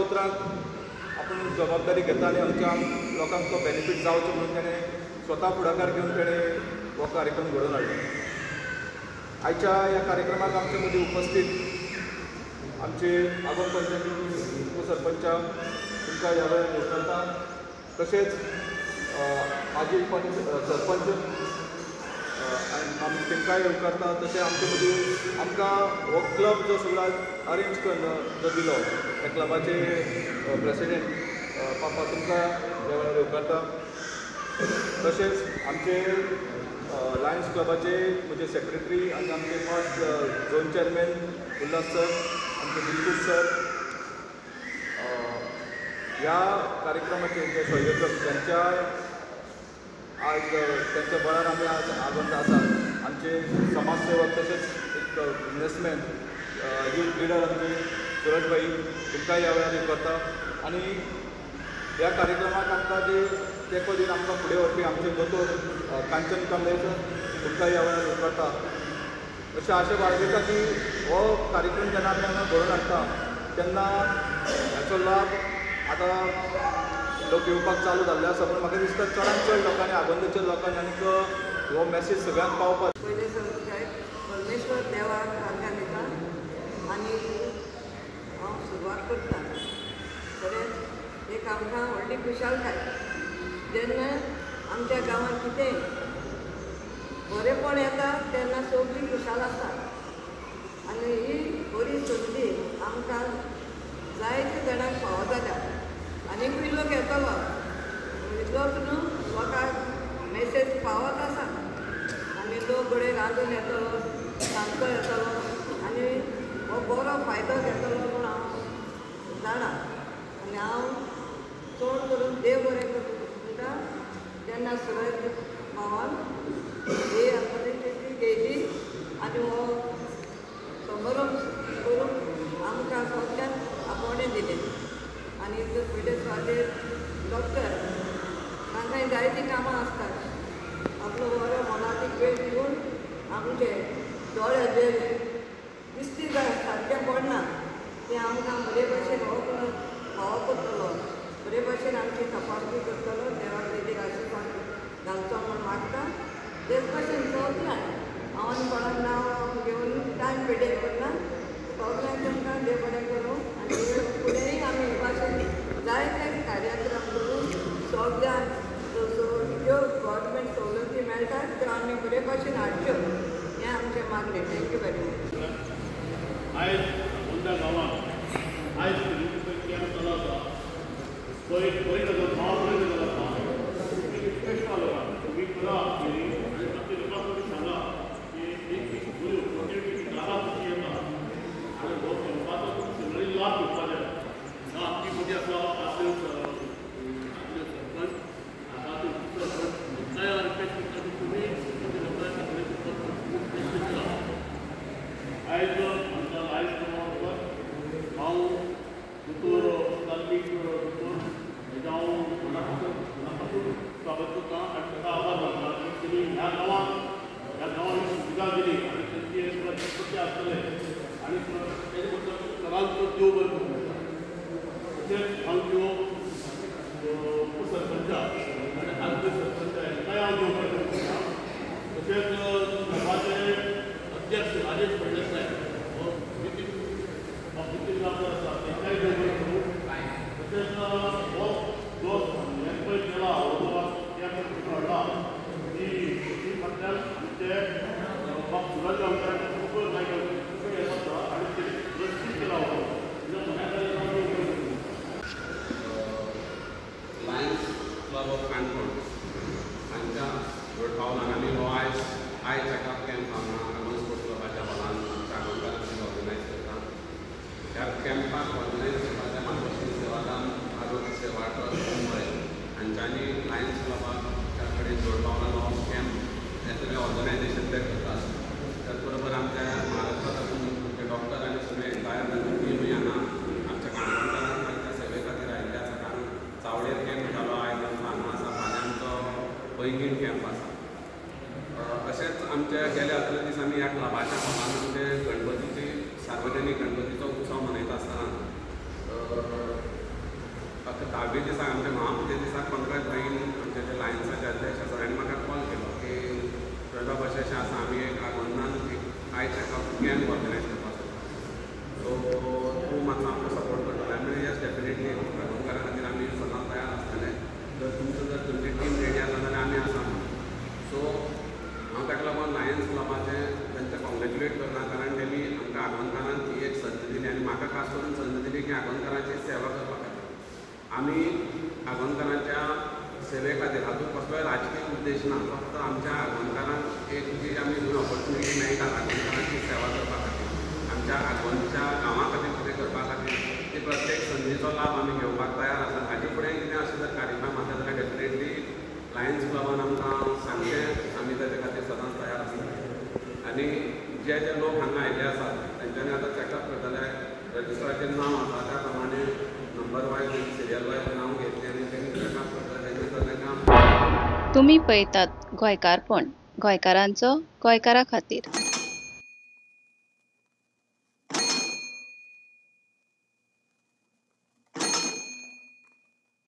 उतरांक आपण जबाबदारी घेता आनी आमच्या लोकांक तो बेनिफीट जावचो म्हणून तेणें स्वता फुडाकार घेवन तेणें हो कार्यक्रम घडोवन हाडलो. आयच्या ह्या कार्यक्रमाक आमचे मदीं उपस्थित आमचे आगोंद पंचायती उपसरपंच तुमकां ह्या वेळार येवकारता, तशेंच माजी सरपंच आमी तेंकांय येवकारता. तशें आमचे मदीं आमकां हो क्लब जो सगळो अरेंज करून जो दिलो त्या क्लबाचे प्रेसिडेंट पापा तुमकां ह्या वेळार येवकारता. तशेंच आमचे लायन्स क्लबाचे म्हणजे सेक्रेटरी आनी आमचे first zone chairman Ulhas sir, आमचे दिलखुश सर, ह्या कार्यक्रमाचे जे संयोजक त्यांच्या आज त्यांच्या बळार आमी आज आगोंद आसा. आमचे समाजसेवक तशेंच एक बिझनेसमॅन यूथ लिडर आमचे सुरजभाई तुमकांय ह्या वेळार येवकारता. आनी ह्या कार्यक्रमाक आमकां जे तेंको दिवन आमकां फुडें व्हरपी आमचे दोतोर कांचन कांबळेकर तुमकांय ह्या वेळार येवकारता. अशें आशा बाळगिता की हो कार्यक्रम जेन्ना आमी हांगा घडोवन हाडटा तेन्ना हाचो लाभ आतां लोक येवपाक चालू जाल्ले आसा, पूण म्हाका दिसता चडांत चड लोकांनी आगोंदेच्या लोकांनी आनीक हो मॅसेज सगळ्यांक पावपाक पयले परमेश्वर देवाक आर्गां दिता आनी हांव सुरवात करता. खरेंच एक आमकां व्हडली खुशालकाय जेन्ना आमच्या गांवांत कितें बरेंपण येता तेन्ना सगळीं खुशाल आसता. आनी ही बरी संदी आमकां जायत्या जाणांक फावो जाल्या. आनीकूय लोक येतलो, इतलोच न्हू लोकांक मॅसेज पावत आसा आनी लोक बरे रांदून येतलो, सांजचो येतलो आनी हो बरो फायदो घेतलो म्हूण हांव जाणा. आनी हांव चड करून देव बरें करता. जेन्ना सुरज भावान ही ऑपॉर्च्युनिटी घेयली आनी हो समारंभ करून आमकां सगळ्यांक आपोवणें दिलें. आनी फुडले सुवातेर डॉक्टर तांकांय जायतीं कामां आसतात. आपलो बरो मोलादीक वेळ दिवन आमचे दोळे जे दिसती सारकें पडना तें आमकां बरे भाशेन हो फावो करतलो, बरे भाशेन आमची तपासणी करतलो. देवाक तेजेर आशिर्वाद घालचो म्हूण मागता. तेच भाशेन सगळ्यांक हांव आनी कोणाक नांव घेवन टायम पिड्यार करना. सगळ्यांक तांकां देव बरें करूं आनी फुडेंय आमी हे भाशेन जायते कार्यक्रम करून सगळ्यांक ज्यो गव्हर्मेंट सवलती मेळटात त्यो आमी बरे भाशेन हाडच्यो हें आमचें मागणें. Thank you very much. आयज आमच्या गांवांत आयज कॅम्प चालू आसा. पयली भाव बरे जालो आसा. रिक्वेस्ट लोकांक तुमी करा आनी आमच्या लोकांक तुमी सांगा की एक बरी ऑपॉर्च्युनिटी गांवांत कशी येता आनी हो कॅम्पाचो तुमी सगळी लाभ घेवपा जाय. आमची मदीं आसा आसले सरपंच आतां सरपंच रिक्वेस्ट करता की तुमी आयज आमच्या लायफ क्रमांक हांव दोतोर तांत्रीक दोतोर हेजे हांव मनापासून स्वागत करता आनी ताका आभार मानता की तुमी ह्या गांवांत सुविधा दिली आनी तेंचे कशें आसतले आनी तेजे बद्दल सगळ्यांचो देव बरें करूं येता. तशेंच आमच्यो उपसरपंच आनी आमचे सरपंच हेंकांय हांव देव बरें करूं येता. तशेंच गांवाचे अध्यक्ष राजेश फळदेसाय नितीन गांवकार आसा तेंकांय देव बरें करूं. तशेंच हो जो हें पळय केला हो जो कॅम्प हाडला ती फाटल्यान आमचे सुरज गांवकाराचे खूब हें आसा आनी तेणी रस्ती केला हो लायन्स क्लब ऑफ काणकोण हांच्या जोडपावलान आमी हो आयज चॅकअप कॅम्प हांगा आगोंद स्पोर्ट्स क्लबाच्या हॉलान काणकोणकारांनी ऑर्गनायज करता. ह्या कॅम्पाक ऑर्गनायज करपाचें मार्गदर्शन सेवादान आरोग्य सेवा ट्रस्ट मुंबय हांच्यांनी लायन्स क्लबाच्या कडेन जोडपावलान हो कॅम्प हें सगळें ऑर्गनायजेशन ते करतात. त्याच बरोबर आमच्या महाराष्ट्रांतून आमचे डॉक्टर आनी सगळे एन्टायर टिमूय हांगा आमच्या काणकोणकारांक तांच्या सेवे खातीर आयिल्ले आसा. कारण चावडेर कॅम्प जालो आयज आमचो हांगा आसा, फाल्यां आमचो पैंगीण कॅम्प आसा. तशेंच आमचे गेल्या 11 दीस आमी ह्या क्लबाच्या हॉलान आमचे गणपतीची सार्वजनीक गणपतीचो उत्सव मनयता आसतना फक्त 10वे दिसाक आमच्या महापुजे दिसाक पंकज भाईन आमचे जे लायन्साचे अध्यक्ष आसा ताणें म्हाका कॉल केलो की प्रभाव अशें अशें आसा आमी एक आगोंदान एक आय चॅकअप कॅम्प ऑर्गनायज करपाक सो तूं म्हाका आमकां सपोर्ट करतलो आमी म्हणलें येस डेफिनेटली आगोंदकारा खातीर आमी सदांच तयार आसतले जर तुमचो जर तुमची टीम रेडी आसा जाल्यार आमी आसा सो हांव ताका लागून लायन्स क्लबाचें तांचे कॉंग्रेच्युलेट करता कारण तेमी आमकां आगोंदकारांक ती एक संद दिली आनी म्हाका खास करून संद दिली की आगोंदकारांची सेवा करपा खातीर आमी आगोंदकारांच्या सेवे खातीर हातूंत कसलोय राजकीय उद्देश ना फक्त आमच्या आगोंदकारांक एक जी आमी ऑपॉर्च्युनिटी मेळटा आगोंदकारांची सेवा करपा खातीर आमच्या आगोंदच्या गांवा खातीर कितें करपा खातीर ती प्रत्येक संदीचो लाभ आमी घेवपाक तयार आसा हाचे फुडें कितें अशें जर कार्यक्रम आसा जाल्यार डेफिनेटली लायन्स क्लबान आमकां सांगचें आमी ताचे खातीर सदांच तयार आसता आनी जे जे लोक हांगा आयिल्ले आसात तेंच्यांनी आतां चॅकअप करतले रजिस्ट्राचेर नांव आसा त्या प्रमाणे नंबर वायज सिरियल वायज नांव घेतलें आनी तेणी चॅकअप करतले तेन्ना तर तांकां तुम्ही पळयतात गोंयकारपण गोंयकारांचो गोंयकारा खातीर.